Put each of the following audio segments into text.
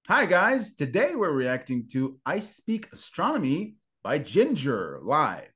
Hi guys, today we're reacting to I Speak Astronomy by Jinjer live.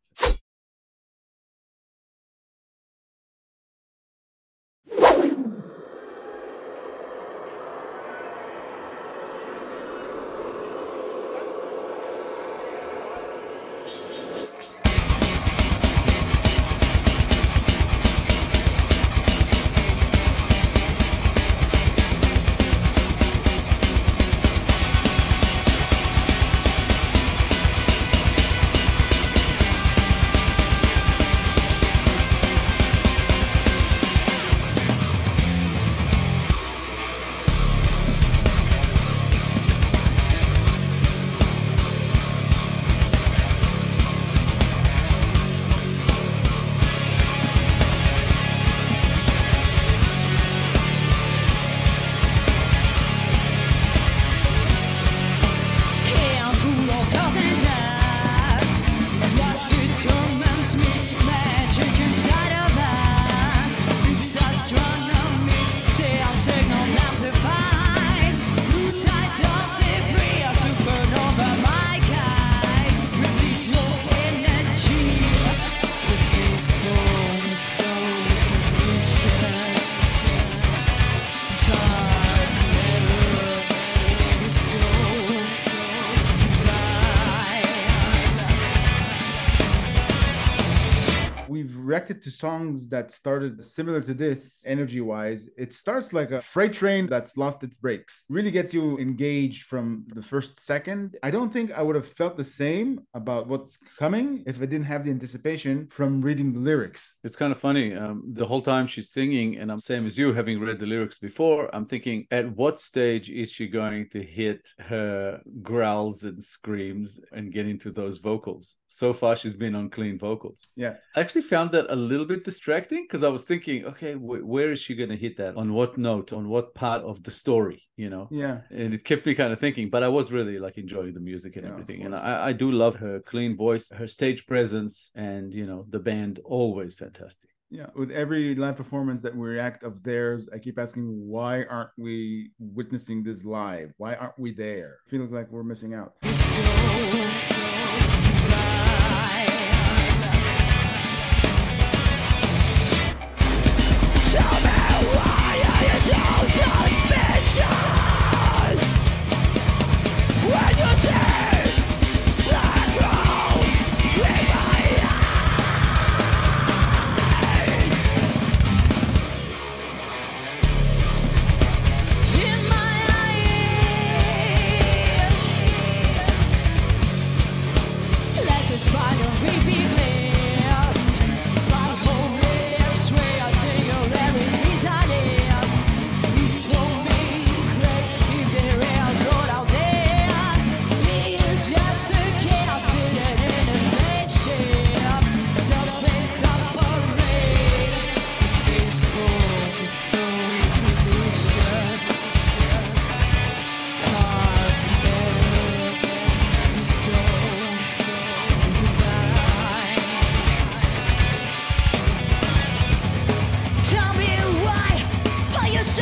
We've reacted to songs that started similar to this energy-wise. It starts like a freight train that's lost its brakes. Really gets you engaged from the first second. I don't think I would have felt the same about what's coming if I didn't have the anticipation from reading the lyrics. It's kind of funny. The whole time she's singing, and I'm same as you, having read the lyrics before, I'm thinking, at what stage is she going to hit her growls and screams and get into those vocals? So far, she's been on clean vocals. Yeah. I actually found that a little bit distracting because I was thinking, okay, where is she going to hit that? On what note? On what part of the story? You know? Yeah. And it kept me kind of thinking, but I was really like enjoying the music and everything. And I do love her clean voice, her stage presence, and, you know, the band, always fantastic. Yeah, with every live performance that we react of theirs, I keep asking, why aren't we witnessing this live? Why aren't we there? I feel like we're missing out.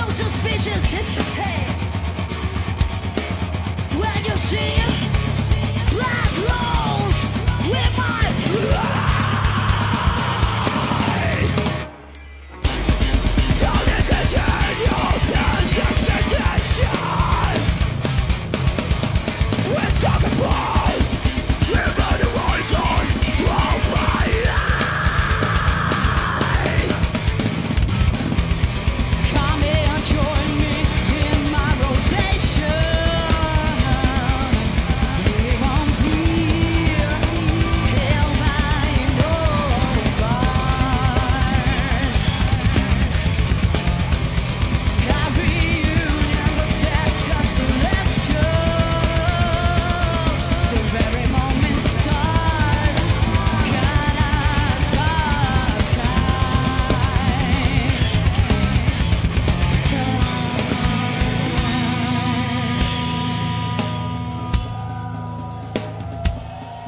Suspicious, it's the pain when you see black holes with my eyes. Don't continue this expectation. It's on the ball, live on the horizon of my eyes. Come in, join me in my rotation.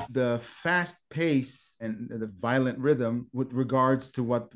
the fast pace and the violent rhythm with regards to what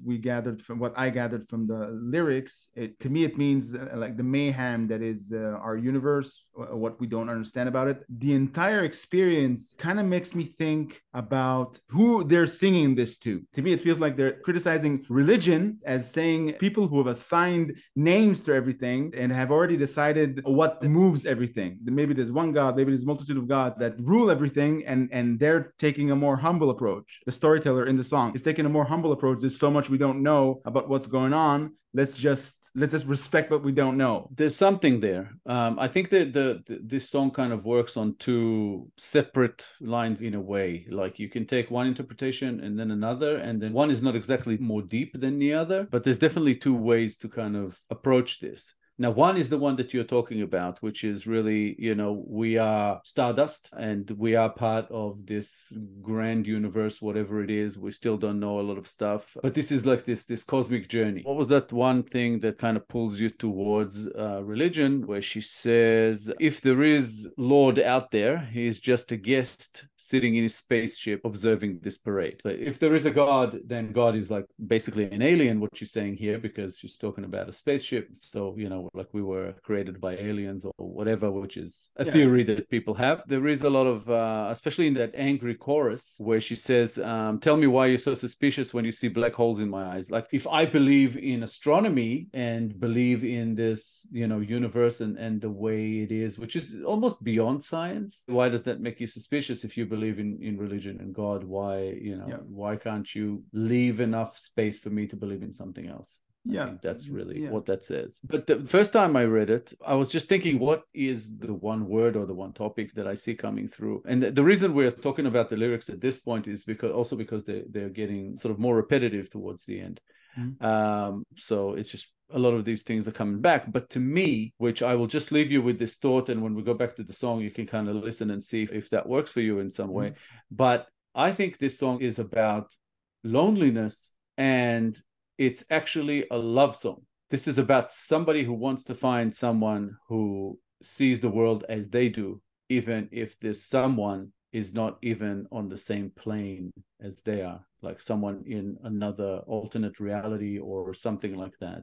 I gathered from the lyrics. To me, it means like the mayhem that is our universe, what we don't understand about it. The entire experience kind of makes me think about who they're singing this to. To me, it feels like they're criticizing religion as saying people who have assigned names to everything and have already decided what moves everything. Maybe there's one God, maybe there's a multitude of gods that rule everything, and they're taking a more humble approach. The storyteller in the song is taking a more humble approach. There's so much we don't know about what's going on. Let's just respect what we don't know. There's something there. I think that this song kind of works on two separate lines in a way. Like you can take one interpretation and then another, and then one is not exactly more deep than the other, but there's definitely two ways to kind of approach this. Now, one is the one that you're talking about, which is really, we are stardust and we are part of this grand universe, whatever it is. We still don't know a lot of stuff, but this is like this cosmic journey. What was that one thing that kind of pulls you towards religion, where she says, if there is Lord out there, he's just a guest sitting in his spaceship observing this parade. So if there is a God, then God is like basically an alien, what she's saying here, because she's talking about a spaceship. So, like we were created by aliens or whatever, which is a theory that people have. There is a lot of, especially in that angry chorus where she says, tell me why you're so suspicious when you see black holes in my eyes. Like if I believe in astronomy and believe in this, universe and the way it is, which is almost beyond science, why does that make you suspicious? If you believe in religion and God, why, why can't you leave enough space for me to believe in something else? I think that's really what that says. But the first time I read it, I was just thinking, what is the one word or the one topic that I see coming through? And the reason we're talking about the lyrics at this point is because they're getting sort of more repetitive towards the end. Mm-hmm. So it's just a lot of these things are coming back. But to me, which I will just leave you with this thought, and when we go back to the song, you can kind of listen and see if that works for you in some way. But I think this song is about loneliness, and it's actually a love song. This is about somebody who wants to find someone who sees the world as they do, even if this someone is not even on the same plane as they are, like someone in another alternate reality or something like that,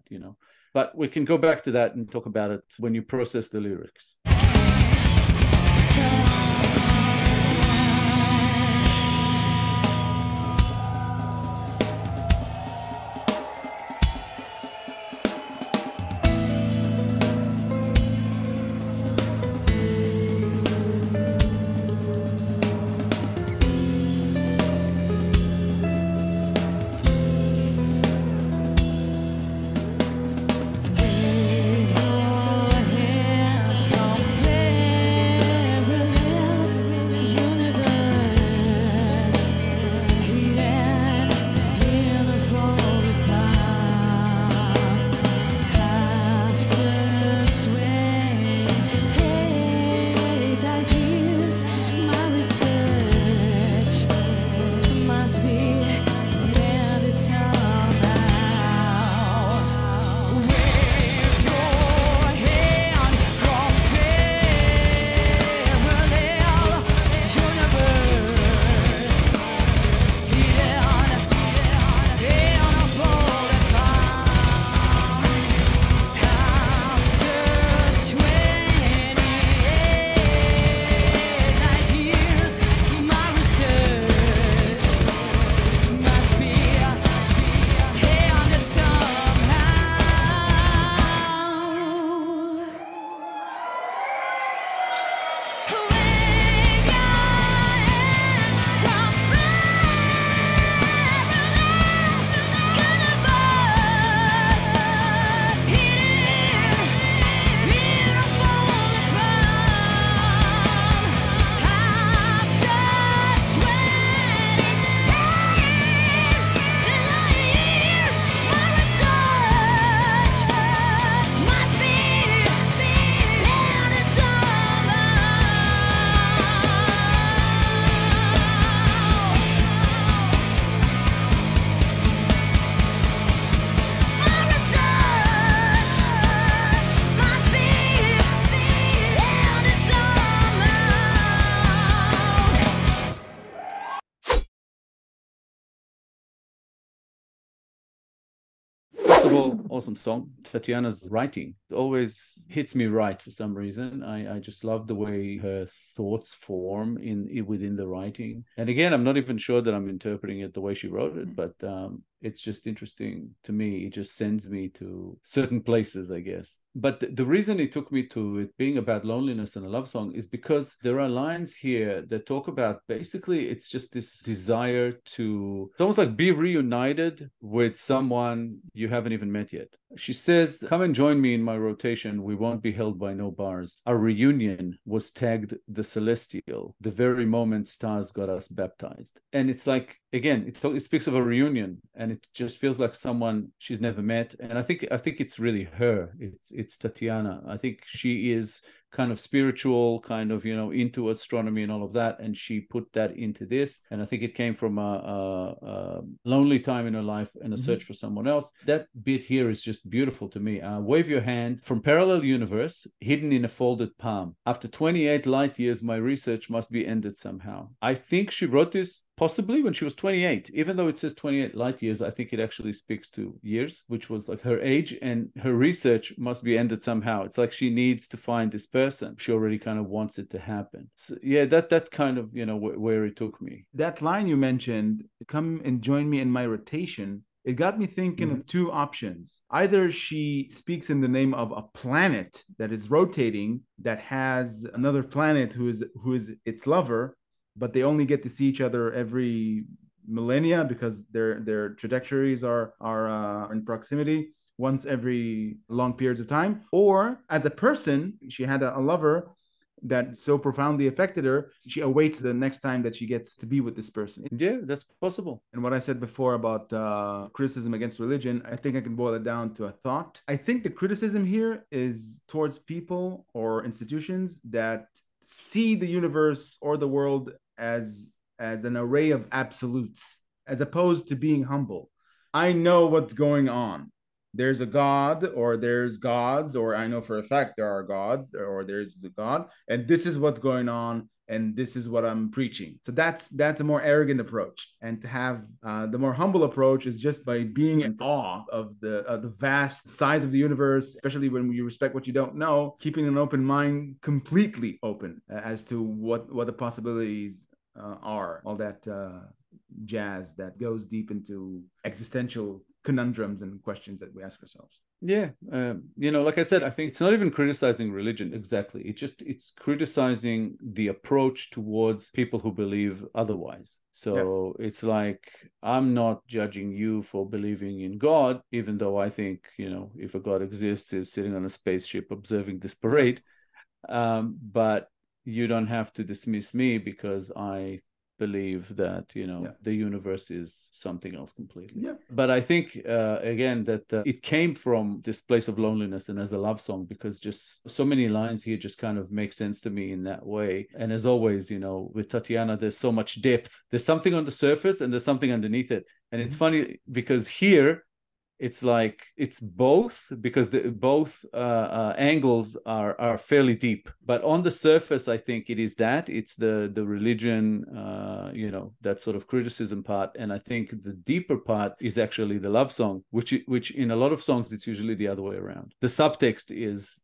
But we can go back to that and talk about it when you process the lyrics. of all, awesome song. Tatiana's writing always hits me right for some reason. I just love the way her thoughts form within the writing. And again, I'm not even sure that I'm interpreting it the way she wrote it, but it's just interesting to me. It just sends me to certain places, I guess. But the reason it took me to it being about loneliness and a love song is because there are lines here that talk about, basically, it's just this desire to, it's almost like be reunited with someone you haven't even met yet. She says, come and join me in my rotation. We won't be held by no bars. Our reunion was tagged the celestial, the very moment stars got us baptized. And it's like, again, it speaks of a reunion, and it just feels like someone she's never met. And I think it's really her. It's Tatiana. I think she is kind of spiritual, kind of, into astronomy and all of that, and she put that into this. And I think it came from a lonely time in her life and a search for someone else. That bit here is just beautiful to me. Wave your hand from parallel universe hidden in a folded palm. After 28 light years, my research must be ended somehow. I think she wrote this possibly when she was 28. Even though it says 28 light years, I think it actually speaks to years, which was like her age, and her research must be ended somehow. It's like she needs to find this person. She already kind of wants it to happen. So yeah, that kind of, where it took me. That line you mentioned, come and join me in my rotation, it got me thinking of two options. Either she speaks in the name of a planet that is rotating, that has another planet who is its lover, but they only get to see each other every millennia because their trajectories are in proximity once every long periods of time. Or as a person, she had a lover that so profoundly affected her, she awaits the next time that she gets to be with this person. Yeah, that's possible. And what I said before about criticism against religion, I think I can boil it down to a thought. I think the criticism here is towards people or institutions that see the universe or the world as an array of absolutes, as opposed to being humble. I know what's going on. There's a God, or there's gods, or I know for a fact there are gods, or there's the God, and this is what's going on, and this is what I'm preaching. So that's a more arrogant approach. And to have the more humble approach is just by being in awe of the vast size of the universe, especially when you respect what you don't know, keeping an open mind, completely open as to what the possibilities are. All that jazz that goes deep into existential conundrums and questions that we ask ourselves. Yeah, like I said, I think it's not even criticizing religion exactly. It's criticizing the approach towards people who believe otherwise. So It's like, I'm not judging you for believing in God, even though I think, if a God exists, is sitting on a spaceship observing this parade. But you don't have to dismiss me because I believe that the universe is something else completely. But I think again that it came from this place of loneliness and as a love song, because just so many lines here just kind of make sense to me in that way. And as always, with Tatiana, there's so much depth. There's something on the surface and there's something underneath it. And it's funny because here it's like it's both, because both angles are fairly deep. But on the surface, I think it's the religion, that sort of criticism part. And I think the deeper part is actually the love song, which in a lot of songs, it's usually the other way around. The subtext is,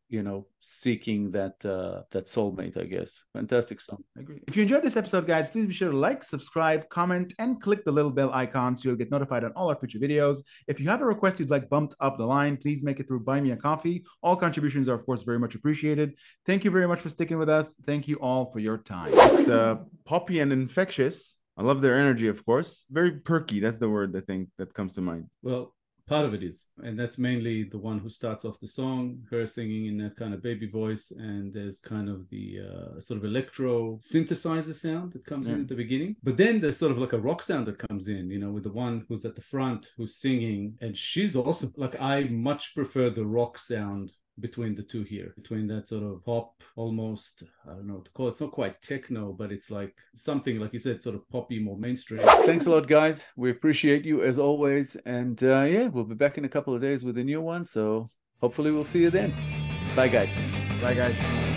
seeking that soulmate, I guess. Fantastic song. I agree. If you enjoyed this episode, guys, please be sure to like, subscribe, comment, and click the little bell icon so you'll get notified on all our future videos. If you have a request you'd like bumped up the line, please make it through Buy Me a Coffee. All contributions are, of course, very much appreciated. Thank you very much for sticking with us. Thank you all for your time. It's poppy and infectious. I love their energy, of course. Very perky. That's the word I think that comes to mind. Well, part of it is, and that's mainly the one who starts off the song, her singing in that kind of baby voice, and there's kind of the sort of electro synthesizer sound that comes in at the beginning. But then there's sort of like a rock sound that comes in, with the one who's at the front who's singing, and she's awesome. Like, I much prefer the rock sound between the two here, between that sort of pop, almost, I don't know what to call it. It's not quite techno, but it's like something, like you said, sort of poppy, more mainstream. Thanks a lot, guys. We appreciate you as always. And we'll be back in a couple of days with a new one. So hopefully we'll see you then. Bye, guys. Bye, guys.